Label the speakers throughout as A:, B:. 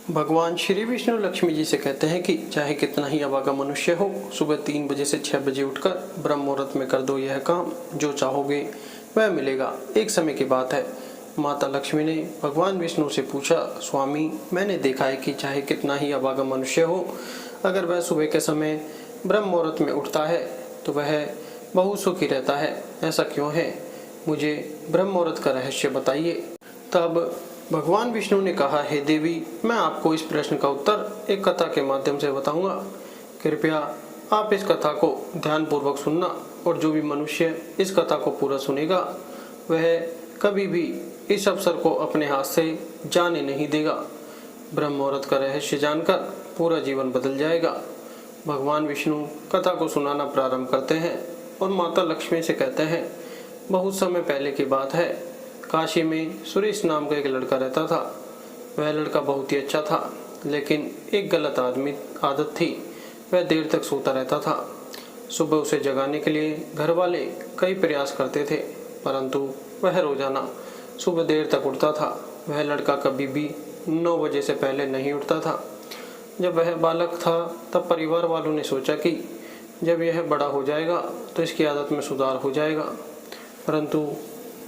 A: भगवान श्री विष्णु लक्ष्मी जी से कहते हैं कि चाहे कितना ही अभागा मनुष्य हो, सुबह 3 बजे से 6 बजे उठकर ब्रह्म मुहूर्त में कर दो यह काम, जो चाहोगे वह मिलेगा। एक समय की बात है, माता लक्ष्मी ने भगवान विष्णु से पूछा, स्वामी, मैंने देखा है कि चाहे कितना ही अभागा मनुष्य हो, अगर वह सुबह के समय ब्रह्म मुहूर्त में उठता है तो वह बहुत सुखी रहता है। ऐसा क्यों है? मुझे ब्रह्म मुहूर्त का रहस्य बताइए। तब भगवान विष्णु ने कहा, हे देवी, मैं आपको इस प्रश्न का उत्तर एक कथा के माध्यम से बताऊंगा। कृपया आप इस कथा को ध्यानपूर्वक सुनना, और जो भी मनुष्य इस कथा को पूरा सुनेगा वह कभी भी इस अवसर को अपने हाथ से जाने नहीं देगा। ब्रह्म मुहूर्त का रहस्य जानकर पूरा जीवन बदल जाएगा। भगवान विष्णु कथा को सुनाना प्रारंभ करते हैं और माता लक्ष्मी से कहते हैं, बहुत समय पहले की बात है, काशी में सुरेश नाम का एक लड़का रहता था। वह लड़का बहुत ही अच्छा था, लेकिन एक गलत आदत थी, वह देर तक सोता रहता था। सुबह उसे जगाने के लिए घर वाले कई प्रयास करते थे, परंतु वह रोजाना सुबह देर तक उठता था। वह लड़का कभी भी 9 बजे से पहले नहीं उठता था। जब वह बालक था तब परिवार वालों ने सोचा कि जब यह बड़ा हो जाएगा तो इसकी आदत में सुधार हो जाएगा, परंतु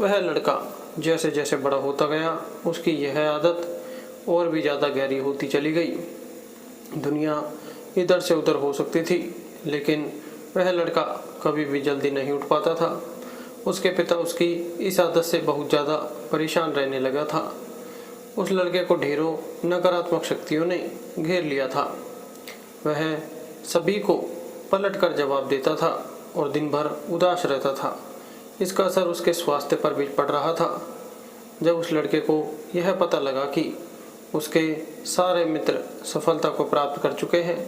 A: वह लड़का जैसे जैसे बड़ा होता गया उसकी यह आदत और भी ज़्यादा गहरी होती चली गई। दुनिया इधर से उधर हो सकती थी, लेकिन वह लड़का कभी भी जल्दी नहीं उठ पाता था। उसके पिता उसकी इस आदत से बहुत ज़्यादा परेशान रहने लगा था। उस लड़के को ढेरों नकारात्मक शक्तियों ने घेर लिया था। वह सभी को पलट कर जवाब देता था और दिन भर उदास रहता था। इसका असर उसके स्वास्थ्य पर भी पड़ रहा था। जब उस लड़के को यह पता लगा कि उसके सारे मित्र सफलता को प्राप्त कर चुके हैं,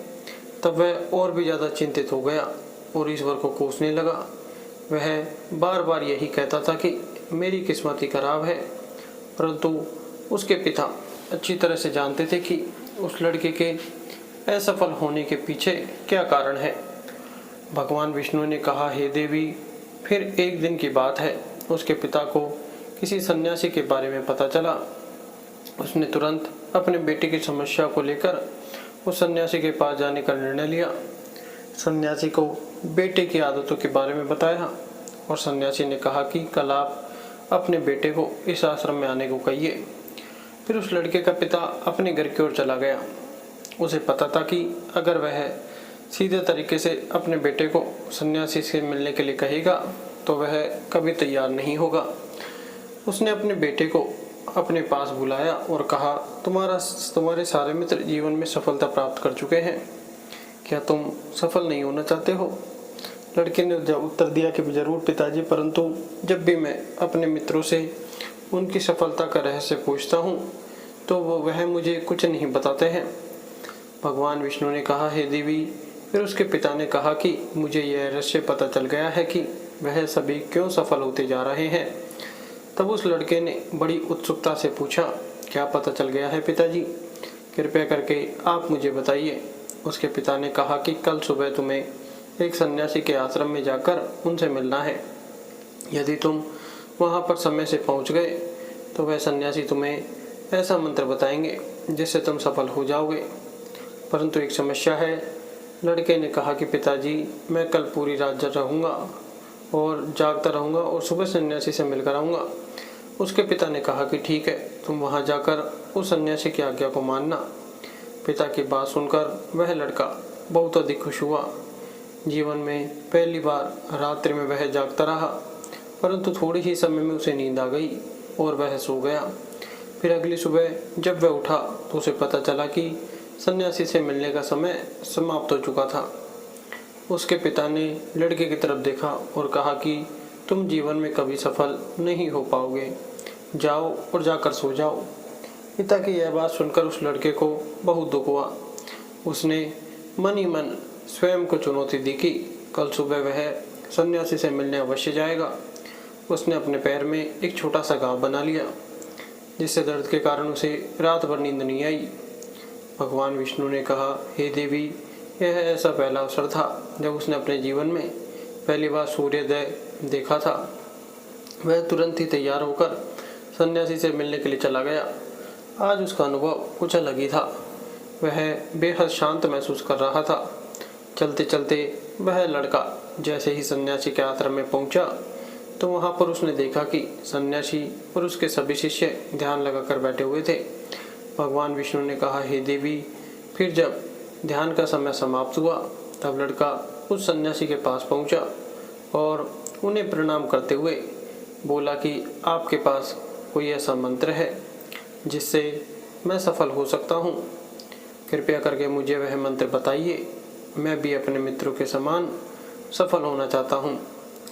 A: तब वह और भी ज़्यादा चिंतित हो गया और ईश्वर को कोसने लगा। वह बार बार यही कहता था कि मेरी किस्मत ही खराब है, परंतु उसके पिता अच्छी तरह से जानते थे कि उस लड़के के असफल होने के पीछे क्या कारण है। भगवान विष्णु ने कहा, हे देवी, फिर एक दिन की बात है, उसके पिता को किसी सन्यासी के बारे में पता चला। उसने तुरंत अपने बेटे की समस्या को लेकर उस सन्यासी के पास जाने का निर्णय लिया। सन्यासी को बेटे की आदतों के बारे में बताया और सन्यासी ने कहा कि कल आप अपने बेटे को इस आश्रम में आने को कहिए। फिर उस लड़के का पिता अपने घर की ओर चला गया। उसे पता था कि अगर वह सीधे तरीके से अपने बेटे को सन्यासी से मिलने के लिए कहेगा तो वह कभी तैयार नहीं होगा। उसने अपने बेटे को अपने पास बुलाया और कहा, तुम्हारे सारे मित्र जीवन में सफलता प्राप्त कर चुके हैं, क्या तुम सफल नहीं होना चाहते हो? लड़के ने उत्तर दिया कि जरूर पिताजी, परंतु जब भी मैं अपने मित्रों से उनकी सफलता का रहस्य पूछता हूँ तो वह मुझे कुछ नहीं बताते हैं। भगवान विष्णु ने कहा, हे देवी, फिर उसके पिता ने कहा कि मुझे यह रहस्य पता चल गया है कि वह सभी क्यों सफल होते जा रहे हैं। तब उस लड़के ने बड़ी उत्सुकता से पूछा, क्या पता चल गया है पिताजी? कृपया करके आप मुझे बताइए। उसके पिता ने कहा कि कल सुबह तुम्हें एक सन्यासी के आश्रम में जाकर उनसे मिलना है। यदि तुम वहां पर समय से पहुंच गए तो वह सन्यासी तुम्हें ऐसा मंत्र बताएंगे जिससे तुम सफल हो जाओगे, परंतु एक समस्या है। लड़के ने कहा कि पिताजी, मैं कल पूरी रात रहूँगा और जागता रहूँगा और सुबह सन्यासी से मिलकर आऊँगा। उसके पिता ने कहा कि ठीक है, तुम वहाँ जाकर उस सन्यासी की आज्ञा को मानना। पिता की बात सुनकर वह लड़का बहुत अधिक खुश हुआ। जीवन में पहली बार रात्रि में वह जागता रहा, परंतु थोड़ी ही समय में उसे नींद आ गई और वह सो गया। फिर अगली सुबह जब वह उठा तो उसे पता चला कि सन्यासी से मिलने का समय समाप्त हो चुका था। उसके पिता ने लड़के की तरफ देखा और कहा कि तुम जीवन में कभी सफल नहीं हो पाओगे, जाओ और जाकर सो जाओ। पिता की यह बात सुनकर उस लड़के को बहुत दुख हुआ। उसने मन ही मन स्वयं को चुनौती दी कि कल सुबह वह सन्यासी से मिलने अवश्य जाएगा। उसने अपने पैर में एक छोटा सा घाव बना लिया, जिससे दर्द के कारण उसे रात भर नींद नहीं आई। भगवान विष्णु ने कहा, हे देवी, यह ऐसा पहला अवसर था जब उसने अपने जीवन में पहली बार सूर्योदय देखा था। वह तुरंत ही तैयार होकर सन्यासी से मिलने के लिए चला गया। आज उसका अनुभव कुछ अलग ही था। वह बेहद शांत महसूस कर रहा था। चलते चलते वह लड़का जैसे ही सन्यासी के आश्रम में पहुंचा तो वहां पर उसने देखा कि सन्यासी और उसके सभी शिष्य ध्यान लगाकर बैठे हुए थे। भगवान विष्णु ने कहा, हे देवी। फिर जब ध्यान का समय समाप्त हुआ तब लड़का उस सन्यासी के पास पहुंचा और उन्हें प्रणाम करते हुए बोला कि आपके पास कोई ऐसा मंत्र है जिससे मैं सफल हो सकता हूँ? कृपया करके मुझे वह मंत्र बताइए। मैं भी अपने मित्रों के समान सफल होना चाहता हूँ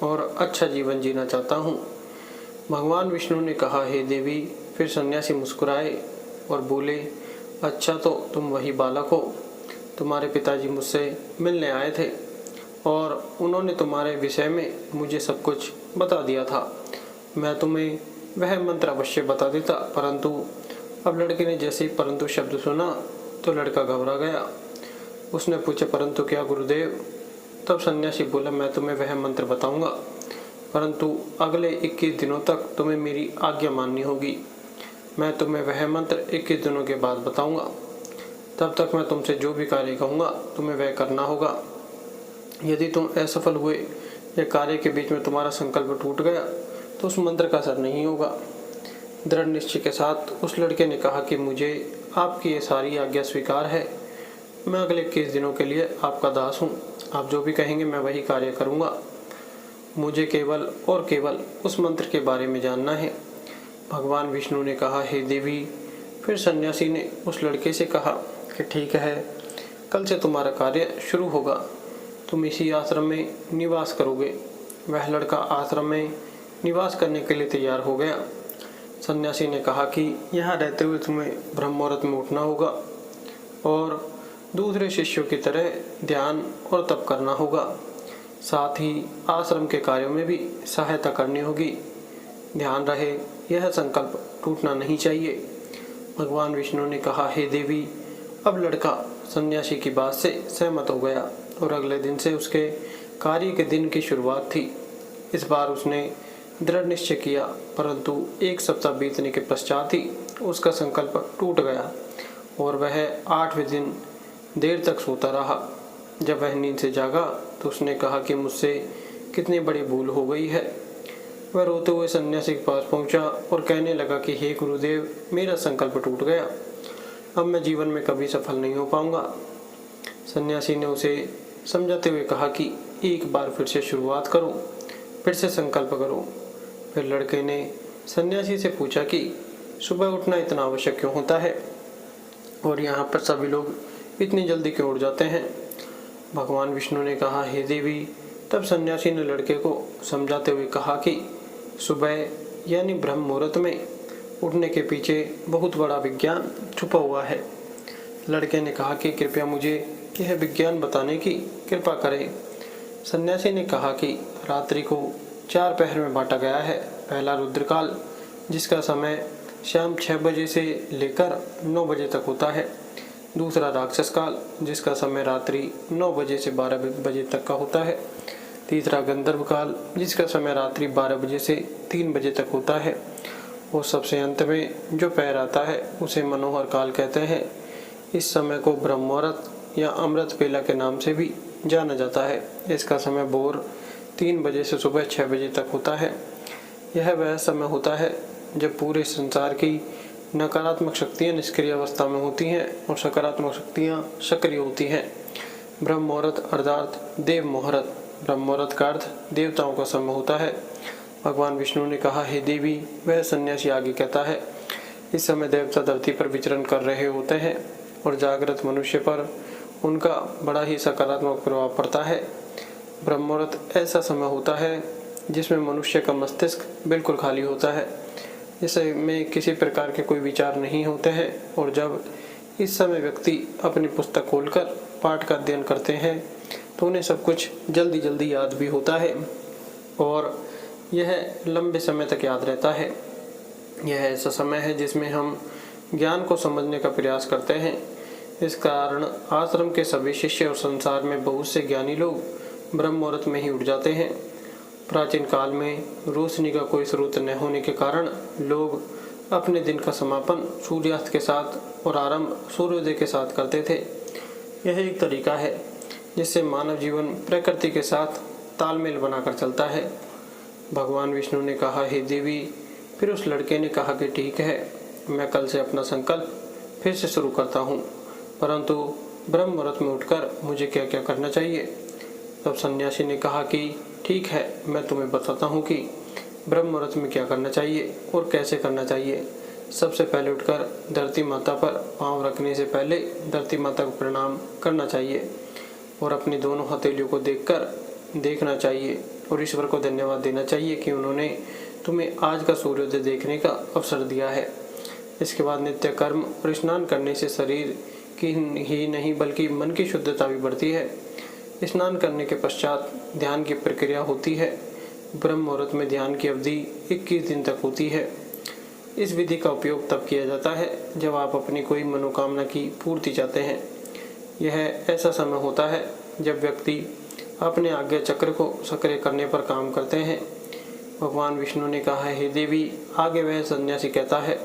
A: और अच्छा जीवन जीना चाहता हूँ। भगवान विष्णु ने कहा, हे देवी। फिर सन्यासी मुस्कुराए और बोले, अच्छा तो तुम वही बालक हो। तुम्हारे पिताजी मुझसे मिलने आए थे और उन्होंने तुम्हारे विषय में मुझे सब कुछ बता दिया था। मैं तुम्हें वह मंत्र अवश्य बता देता, परंतु अब लड़के ने जैसे ही परंतु शब्द सुना तो लड़का घबरा गया। उसने पूछा, परंतु क्या गुरुदेव? तब सन्यासी बोला, मैं तुम्हें वह मंत्र बताऊंगा, परंतु अगले 21 दिनों तक तुम्हें मेरी आज्ञा माननी होगी। मैं तुम्हें वह मंत्र 21 दिनों के बाद बताऊंगा। तब तक मैं तुमसे जो भी कार्य कहूँगा तुम्हें वह करना होगा। यदि तुम असफल हुए या कार्य के बीच में तुम्हारा संकल्प टूट गया तो उस मंत्र का असर नहीं होगा। दृढ़ निश्चय के साथ उस लड़के ने कहा कि मुझे आपकी ये सारी आज्ञा स्वीकार है। मैं अगले 21 दिनों के लिए आपका दास हूँ। आप जो भी कहेंगे मैं वही कार्य करूँगा। मुझे केवल और केवल उस मंत्र के बारे में जानना है। भगवान विष्णु ने कहा, हे देवी। फिर सन्यासी ने उस लड़के से कहा कि ठीक है, कल से तुम्हारा कार्य शुरू होगा। तुम इसी आश्रम में निवास करोगे। वह लड़का आश्रम में निवास करने के लिए तैयार हो गया। सन्यासी ने कहा कि यहाँ रहते हुए तुम्हें ब्रह्म मुहूर्त में उठना होगा और दूसरे शिष्यों की तरह ध्यान और तप करना होगा। साथ ही आश्रम के कार्यों में भी सहायता करनी होगी। ध्यान रहे, यह संकल्प टूटना नहीं चाहिए। भगवान विष्णु ने कहा, हे देवी। अब लड़का सन्यासी की बात से सहमत हो गया और अगले दिन से उसके कार्य के दिन की शुरुआत थी। इस बार उसने दृढ़ निश्चय किया, परंतु 1 सप्ताह बीतने के पश्चात ही उसका संकल्प टूट गया और वह 8वें दिन देर तक सोता रहा। जब वह नींद से जागा तो उसने कहा कि मुझसे कितनी बड़ी भूल हो गई है। वह रोते हुए सन्यासी के पास पहुंचा और कहने लगा कि हे गुरुदेव, मेरा संकल्प टूट गया। अब मैं जीवन में कभी सफल नहीं हो पाऊंगा। सन्यासी ने उसे समझाते हुए कहा कि एक बार फिर से शुरुआत करो, फिर से संकल्प करो। फिर लड़के ने सन्यासी से पूछा कि सुबह उठना इतना आवश्यक क्यों होता है और यहाँ पर सभी लोग इतनी जल्दी क्यों उठ जाते हैं? भगवान विष्णु ने कहा, हे देवी। तब सन्यासी ने लड़के को समझाते हुए कहा कि सुबह यानी ब्रह्म मुहूर्त में उठने के पीछे बहुत बड़ा विज्ञान छुपा हुआ है। लड़के ने कहा कि कृपया मुझे यह विज्ञान बताने की कृपा करें। सन्यासी ने कहा कि रात्रि को 4 पहर में बांटा गया है। पहला रुद्रकाल, जिसका समय शाम 6 बजे से लेकर 9 बजे तक होता है। दूसरा राक्षस काल, जिसका समय रात्रि 9 बजे से 12 बजे तक का होता है। तीसरा गंधर्व काल, जिसका समय रात्रि 12 बजे से 3 बजे तक होता है। और सबसे अंत में जो पैर आता है उसे मनोहर काल कहते हैं। इस समय को ब्रह्म मुहूर्त या अमृत बेला के नाम से भी जाना जाता है। इसका समय भोर 3 बजे से सुबह 6 बजे तक होता है। यह वह समय होता है जब पूरे संसार की नकारात्मक शक्तियाँ निष्क्रिय अवस्था में होती हैं और सकारात्मक शक्तियाँ सक्रिय होती हैं। ब्रह्म मुहूर्त अर्थात देव मुहूर्त। ब्रह्म मुहूर्त का अर्थ देवताओं का समय होता है। भगवान विष्णु ने कहा, हे देवी। वह सन्यासी आगे कहता है, इस समय देवता धरती पर विचरण कर रहे होते हैं और जागृत मनुष्य पर उनका बड़ा ही सकारात्मक प्रभाव पड़ता है। ब्रह्म मुहूर्त ऐसा समय होता है जिसमें मनुष्य का मस्तिष्क बिल्कुल खाली होता है। इसमें किसी प्रकार के कोई विचार नहीं होते हैं और जब इस समय व्यक्ति अपनी पुस्तक खोलकर पाठ का अध्ययन करते हैं तो उन्हें सब कुछ जल्दी जल्दी याद भी होता है और यह लंबे समय तक याद रहता है। यह ऐसा समय है जिसमें हम ज्ञान को समझने का प्रयास करते हैं। इस कारण आश्रम के सभी शिष्य और संसार में बहुत से ज्ञानी लोग ब्रह्म मुहूर्त में ही उठ जाते हैं। प्राचीन काल में रोशनी का कोई स्रोत न होने के कारण लोग अपने दिन का समापन सूर्यास्त के साथ और आरंभ सूर्योदय के साथ करते थे। यह एक तरीका है जिससे मानव जीवन प्रकृति के साथ तालमेल बनाकर चलता है। भगवान विष्णु ने कहा, हे देवी। फिर उस लड़के ने कहा कि ठीक है, मैं कल से अपना संकल्प फिर से शुरू करता हूँ, परंतु ब्रह्म मुहूर्त में उठकर मुझे क्या क्या करना चाहिए। तब सन्यासी ने कहा कि ठीक है, मैं तुम्हें बताता हूँ कि ब्रह्म मुहूर्त में क्या करना चाहिए और कैसे करना चाहिए। सबसे पहले उठकर धरती माता पर पांव रखने से पहले धरती माता को प्रणाम करना चाहिए और अपनी दोनों हथेलियों को देखना चाहिए और ईश्वर को धन्यवाद देना चाहिए कि उन्होंने तुम्हें आज का सूर्योदय देखने का अवसर दिया है। इसके बाद नित्य कर्म और स्नान करने से शरीर की ही नहीं बल्कि मन की शुद्धता भी बढ़ती है। स्नान करने के पश्चात ध्यान की प्रक्रिया होती है। ब्रह्म मुहूर्त में ध्यान की अवधि 21 दिन तक होती है। इस विधि का उपयोग तब किया जाता है जब आप अपनी कोई मनोकामना की पूर्ति चाहते हैं। यह ऐसा समय होता है जब व्यक्ति अपने आज्ञा चक्र को सक्रिय करने पर काम करते हैं। भगवान विष्णु ने कहा, हे देवी। आगे वह सन्यासी कहता है,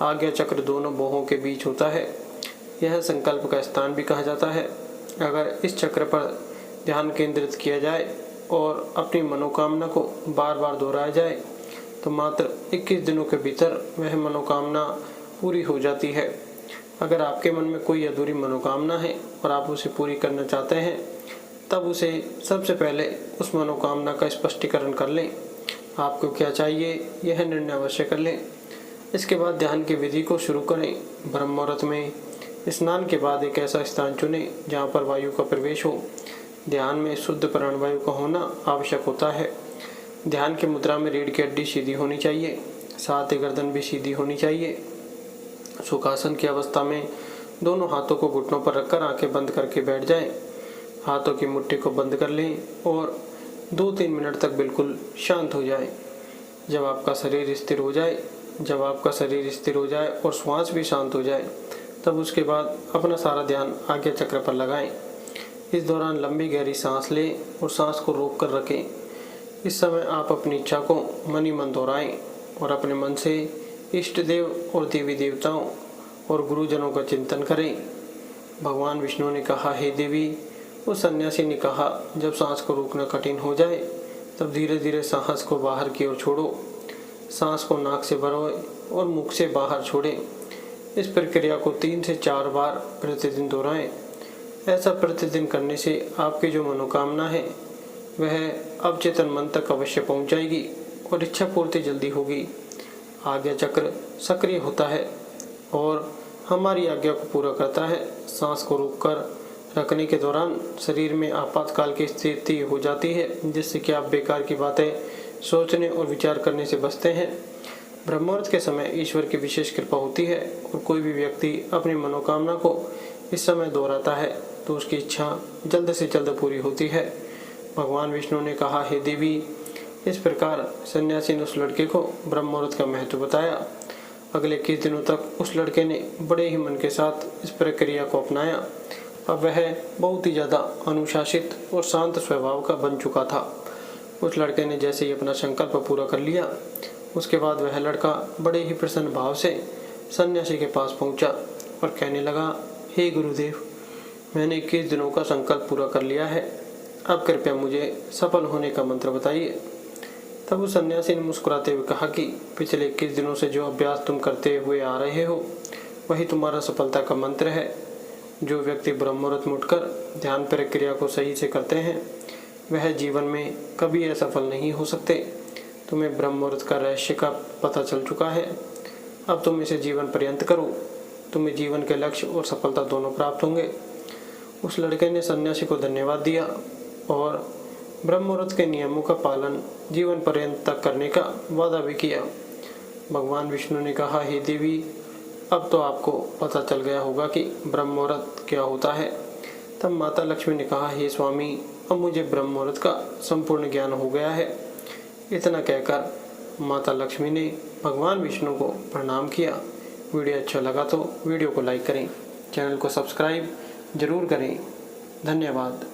A: आज्ञा चक्र दोनों बाहों के बीच होता है। यह संकल्प का स्थान भी कहा जाता है। अगर इस चक्र पर ध्यान केंद्रित किया जाए और अपनी मनोकामना को बार बार दोहराया जाए तो मात्र 21 दिनों के भीतर वह मनोकामना पूरी हो जाती है। अगर आपके मन में कोई अधूरी मनोकामना है और आप उसे पूरी करना चाहते हैं, तब उसे सबसे पहले उस मनोकामना का स्पष्टीकरण कर लें। आपको क्या चाहिए यह निर्णय अवश्य कर लें। इसके बाद ध्यान की विधि को शुरू करें। ब्रह्म मुहूर्त में स्नान के बाद एक ऐसा स्थान चुनें जहाँ पर वायु का प्रवेश हो। ध्यान में शुद्ध प्राणवायु का होना आवश्यक होता है। ध्यान की मुद्रा में रीढ़ की हड्डी सीधी होनी चाहिए, साथ ही गर्दन भी सीधी होनी चाहिए। सुखासन की अवस्था में दोनों हाथों को घुटनों पर रखकर आंखें बंद करके बैठ जाएं। हाथों की मुट्ठी को बंद कर लें और 2-3 मिनट तक बिल्कुल शांत हो जाएं। जब आपका शरीर स्थिर हो जाए और श्वास भी शांत हो जाए, तब उसके बाद अपना सारा ध्यान आज्ञा चक्र पर लगाएं। इस दौरान लंबी गहरी सांस लें और सांस को रोक कर रखें। इस समय आप अपनी इच्छा को मन ही मन दोहराएं और अपने मन से इष्ट देव और देवी देवताओं और गुरुजनों का चिंतन करें। भगवान विष्णु ने कहा, हे देवी। उस सन्यासी ने कहा, जब सांस को रोकना कठिन हो जाए तब धीरे धीरे सांस को बाहर की ओर छोड़ो। सांस को नाक से भरों और मुख से बाहर छोड़ें। इस प्रक्रिया को 3 से 4 बार प्रतिदिन दोहराएं। ऐसा प्रतिदिन करने से आपकी जो मनोकामना है वह अवचेतन मन तक अवश्य पहुंच जाएगी और इच्छा पूर्ति जल्दी होगी। आज्ञा चक्र सक्रिय होता है और हमारी आज्ञा को पूरा करता है। सांस को रोककर रखने के दौरान शरीर में आपातकाल की स्थिति हो जाती है, जिससे कि आप बेकार की बातें सोचने और विचार करने से बचते हैं। ब्रह्म मुहूर्त के समय ईश्वर की विशेष कृपा होती है और कोई भी व्यक्ति अपनी मनोकामना को इस समय दोहराता है तो उसकी इच्छा जल्द से जल्द पूरी होती है। भगवान विष्णु ने कहा, हे देवी। इस प्रकार सन्यासी ने उस लड़के को ब्रह्म मुहूर्त का महत्व बताया। अगले 21 दिनों तक उस लड़के ने बड़े ही मन के साथ इस प्रक्रिया को अपनाया। अब वह बहुत ही ज़्यादा अनुशासित और शांत स्वभाव का बन चुका था। उस लड़के ने जैसे ही अपना संकल्प पूरा कर लिया, उसके बाद वह लड़का बड़े ही प्रसन्न भाव से सन्यासी के पास पहुंचा और कहने लगा, हे गुरुदेव, मैंने 21 दिनों का संकल्प पूरा कर लिया है। अब कृपया मुझे सफल होने का मंत्र बताइए। तब उस सन्यासी ने मुस्कुराते हुए कहा कि पिछले 21 दिनों से जो अभ्यास तुम करते हुए आ रहे हो वही तुम्हारा सफलता का मंत्र है। जो व्यक्ति ब्रह्म मुहूर्त में उठकर ध्यान प्रक्रिया को सही से करते हैं वह जीवन में कभी असफल नहीं हो सकते। तुम्हें ब्रह्म मुहूर्त का रहस्य का पता चल चुका है। अब तुम इसे जीवन पर्यंत करो। तुम्हें जीवन के लक्ष्य और सफलता दोनों प्राप्त होंगे। उस लड़के ने सन्यासी को धन्यवाद दिया और ब्रह्म मुहूर्त के नियमों का पालन जीवन पर्यंत तक करने का वादा भी किया। भगवान विष्णु ने कहा, हे देवी, अब तो आपको पता चल गया होगा कि ब्रह्म मुहूर्त क्या होता है। तब माता लक्ष्मी ने कहा, हे स्वामी, अब मुझे ब्रह्म मुहूर्त का संपूर्ण ज्ञान हो गया है। इतना कहकर माता लक्ष्मी ने भगवान विष्णु को प्रणाम किया। वीडियो अच्छा लगा तो वीडियो को लाइक करें, चैनल को सब्सक्राइब जरूर करें। धन्यवाद।